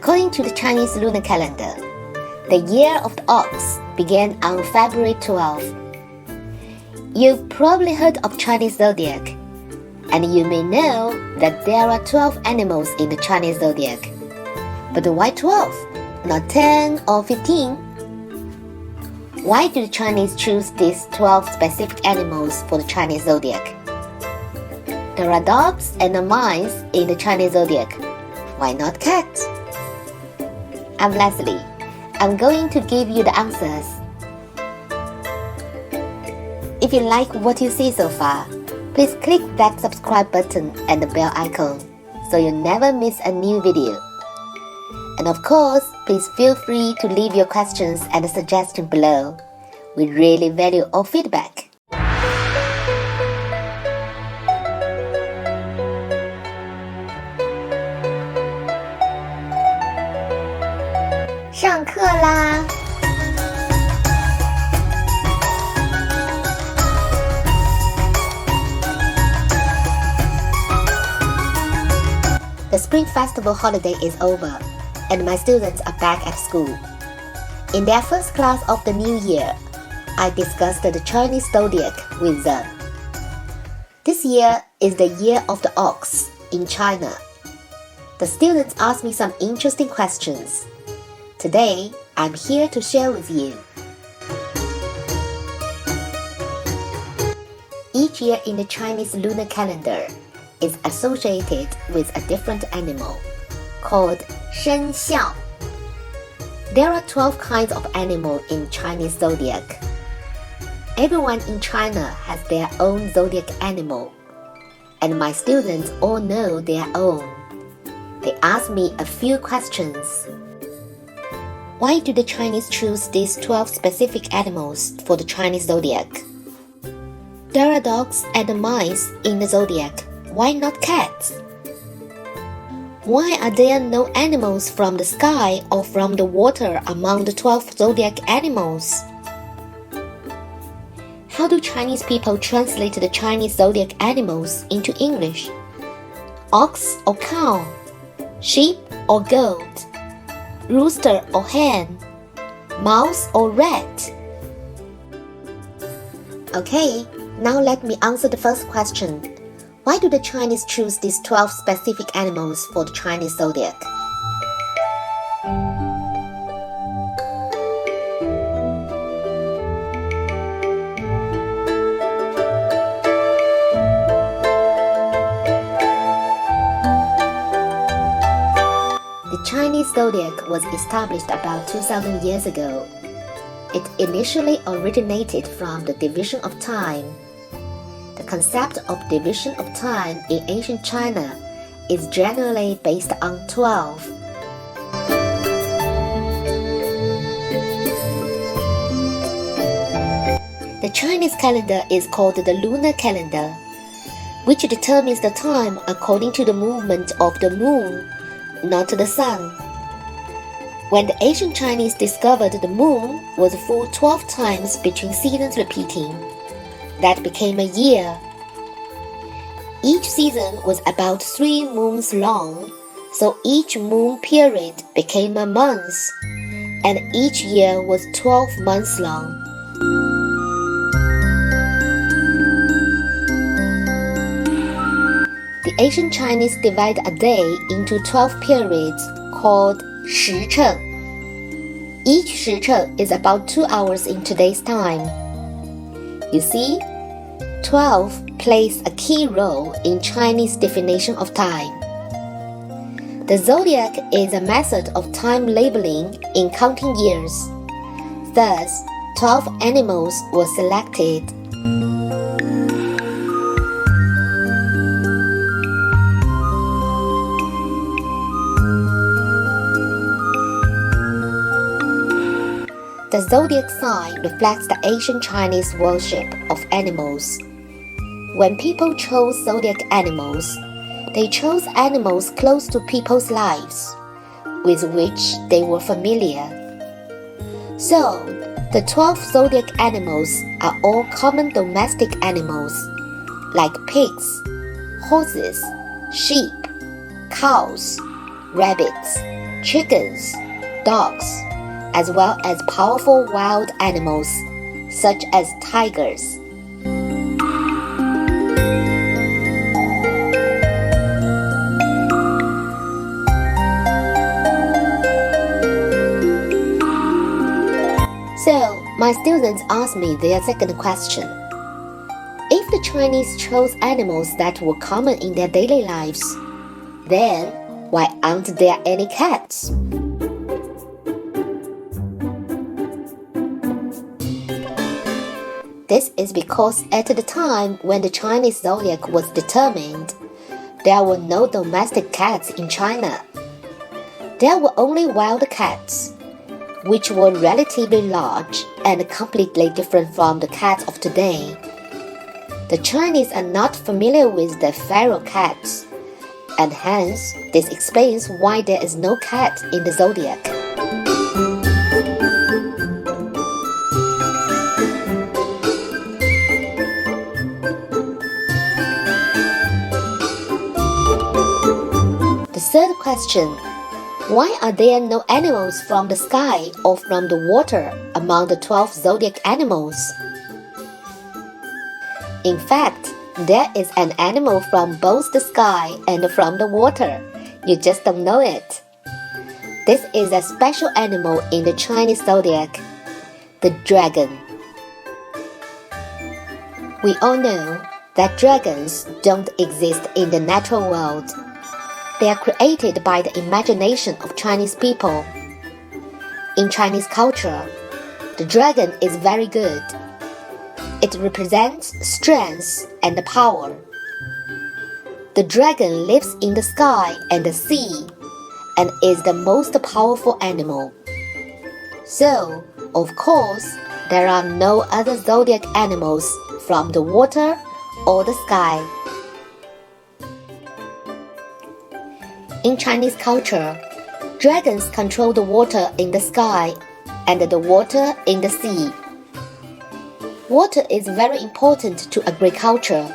According to the Chinese lunar calendar, the year of the ox began on February 12. You've probably heard of Chinese zodiac, and you may know that there are 12 animals in the Chinese zodiac. But why 12, not 10 or 15? Why do the Chinese choose these 12 specific animals for the Chinese zodiac? There are dogs and mice in the Chinese zodiac. Why not cats? I'm Leslie. I'm going to give you the answers. If you like what you see so far, please click that subscribe button and the bell icon so you'll never miss a new video. And of course, please feel free to leave your questions and suggestions below. We really value all feedback. 上课啦！The Spring Festival holiday is over, and my students are back at school. In their first class of the new year, I discussed the Chinese zodiac with them. This year is the year of the ox in China. The students asked me some interesting questions. Today, I'm here to share with you. Each year in the Chinese lunar calendar is associated with a different animal called Shen Xiao. There are 12 kinds of animal in Chinese zodiac. Everyone in China has their own zodiac animal, and my students all know their own. They asked me a few questions. Why do the Chinese choose these 12 specific animals for the Chinese zodiac? There are dogs and mice in the zodiac. Why not cats? Why are there no animals from the sky or from the water among the 12 zodiac animals? How do Chinese people translate the Chinese zodiac animals into English? Ox or cow? Sheep or goat? Rooster or hen? Mouse or rat? Okay, now let me answer the first question. Why do the Chinese choose these 12 specific animals for the Chinese zodiac? The Chinese zodiac was established about 2,000 years ago. It initially originated from the division of time. The concept of division of time in ancient China is generally based on 12. The Chinese calendar is called the lunar calendar, which determines the time according to the movement of the moon, not the sun. When the ancient Chinese discovered the moon was full 12 times between seasons repeating, that became a year. Each season was about 3 moons long, so each moon period became a month, and each year was 12 months long. The ancient Chinese divide a day into 12 periods called 时辰. Each 时辰 is about 2 hours in today's time. You see, 12 plays a key role in Chinese definition of time. The zodiac is a method of time labeling in counting years. Thus, 12 animals were selected. The zodiac sign reflects the ancient Chinese worship of animals. When people chose zodiac animals, they chose animals close to people's lives, with which they were familiar. So, the 12 zodiac animals are all common domestic animals, like pigs, horses, sheep, cows, rabbits, chickens, dogs, as well as powerful wild animals such as tigers. So, my students asked me their second question. If the Chinese chose animals that were common in their daily lives, then why aren't there any cats? This is because at the time when the Chinese zodiac was determined, there were no domestic cats in China. There were only wild cats, which were relatively large and completely different from the cats of today. The Chinese are not familiar with the feral cats, and hence this explains why there is no cat in the zodiac. The third question: why are there no animals from the sky or from the water among the 12 zodiac animals? In fact, there is an animal from both the sky and from the water. You just don't know it. This is a special animal in the Chinese zodiac, the dragon. We all know that dragons don't exist in the natural world. They are created by the imagination of Chinese people. In Chinese culture, the dragon is very good. It represents strength and power. The dragon lives in the sky and the sea and is the most powerful animal. So, of course, there are no other zodiac animals from the water or the sky. In Chinese culture, dragons control the water in the sky and the water in the sea. Water is very important to agriculture.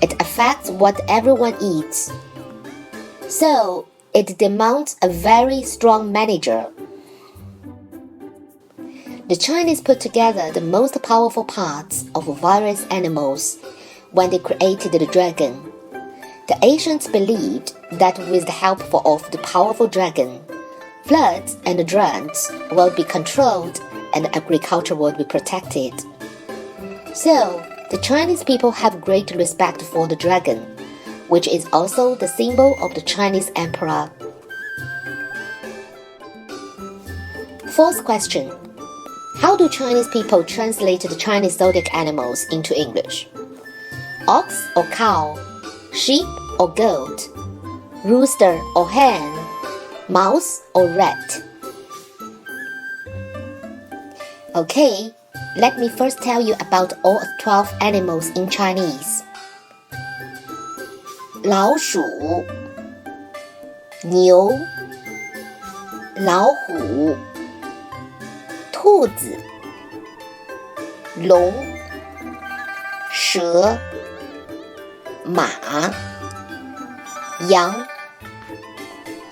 It affects what everyone eats. So, it demands a very strong manager. The Chinese put together the most powerful parts of various animals when they created the dragon. The ancients believed that with the help of the powerful dragon, floods and droughts will be controlled and agriculture will be protected. So, the Chinese people have great respect for the dragon, which is also the symbol of the Chinese emperor. Fourth question: how do Chinese people translate the Chinese zodiac animals into English? Ox or cow? Sheep or goat? Rooster or hen? Mouse or rat? Okay, let me first tell you about all 12 animals in Chinese. 老鼠、牛、老虎、兔子、龙、蛇、马、羊、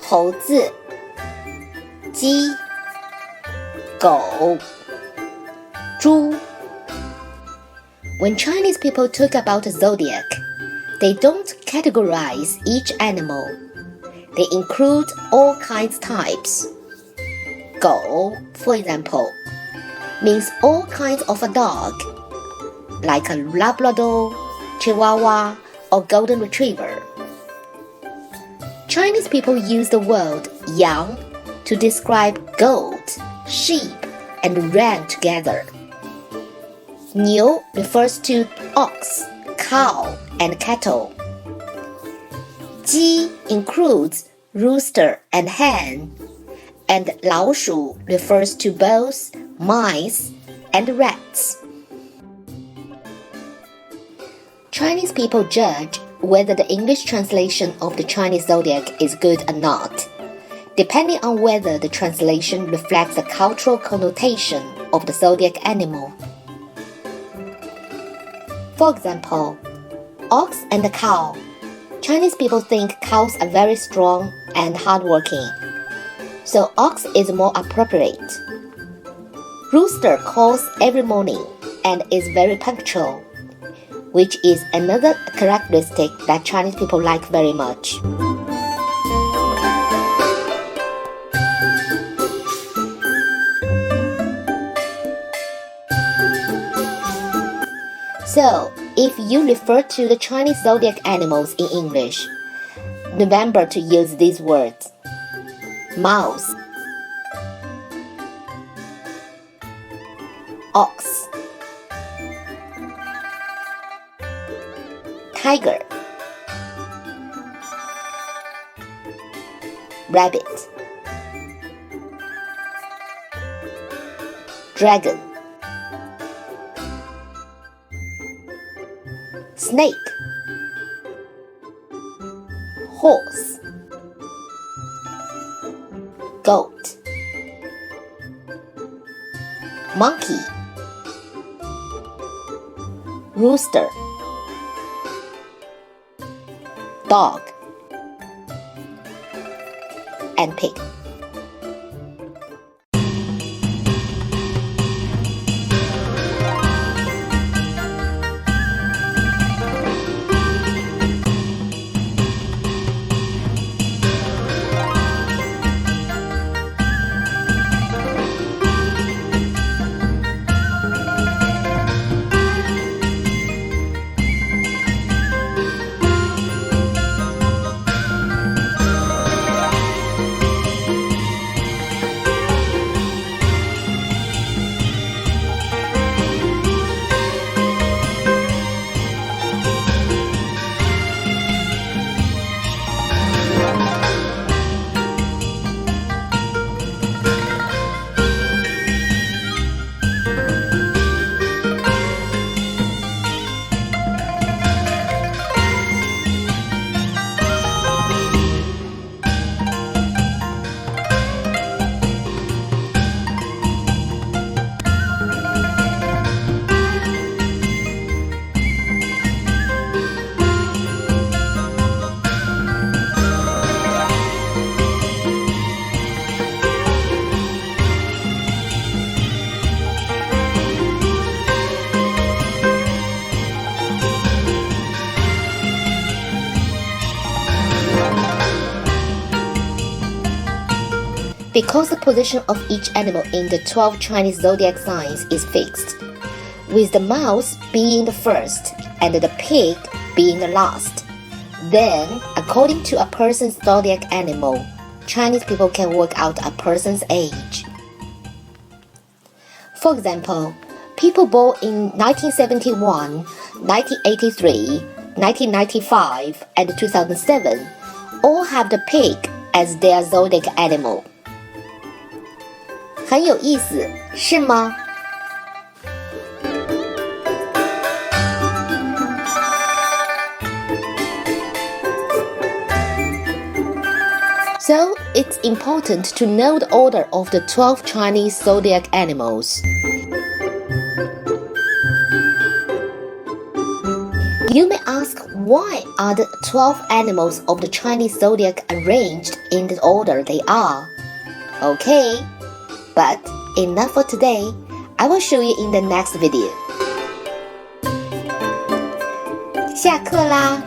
猴子、鸡、狗、猪。When Chinese people talk about a zodiac, they don't categorize each animal. They include all kinds types. 狗, for example, means all kinds of a dog, like a Labrador, Chihuahua, or Golden Retriever. Chinese people use the word yang to describe goat, sheep, and ram together. 牛 refers to ox, cow, and cattle. 鸡 includes rooster and hen, and 老鼠 refers to both mice and rats. Chinese people judge whether the English translation of the Chinese zodiac is good or not, depending on whether the translation reflects the cultural connotation of the zodiac animal. For example, ox and the cow. Chinese people think cows are very strong and hardworking. so ox is more appropriate. Rooster calls every morning and is very punctual, which is another characteristic that Chinese people like very much. So, if you refer to the Chinese zodiac animals in English, remember to use these words: mouse, ox, tiger, rabbit, dragon, snake, horse, goat, monkey, rooster, dog, and pig. Because the position of each animal in the 12 Chinese zodiac signs is fixed, with the mouse being the first and the pig being the last, then, according to a person's zodiac animal, Chinese people can work out a person's age. For example, people born in 1971, 1983, 1995, and 2007 all have the pig as their zodiac animal. 很有意思，是吗？ So, it's important to know the order of the 12 Chinese zodiac animals. You may ask, why are the 12 animals of the Chinese zodiac arranged in the order they are? Okay, but enough for today. I will show you in the next video. 下课啦！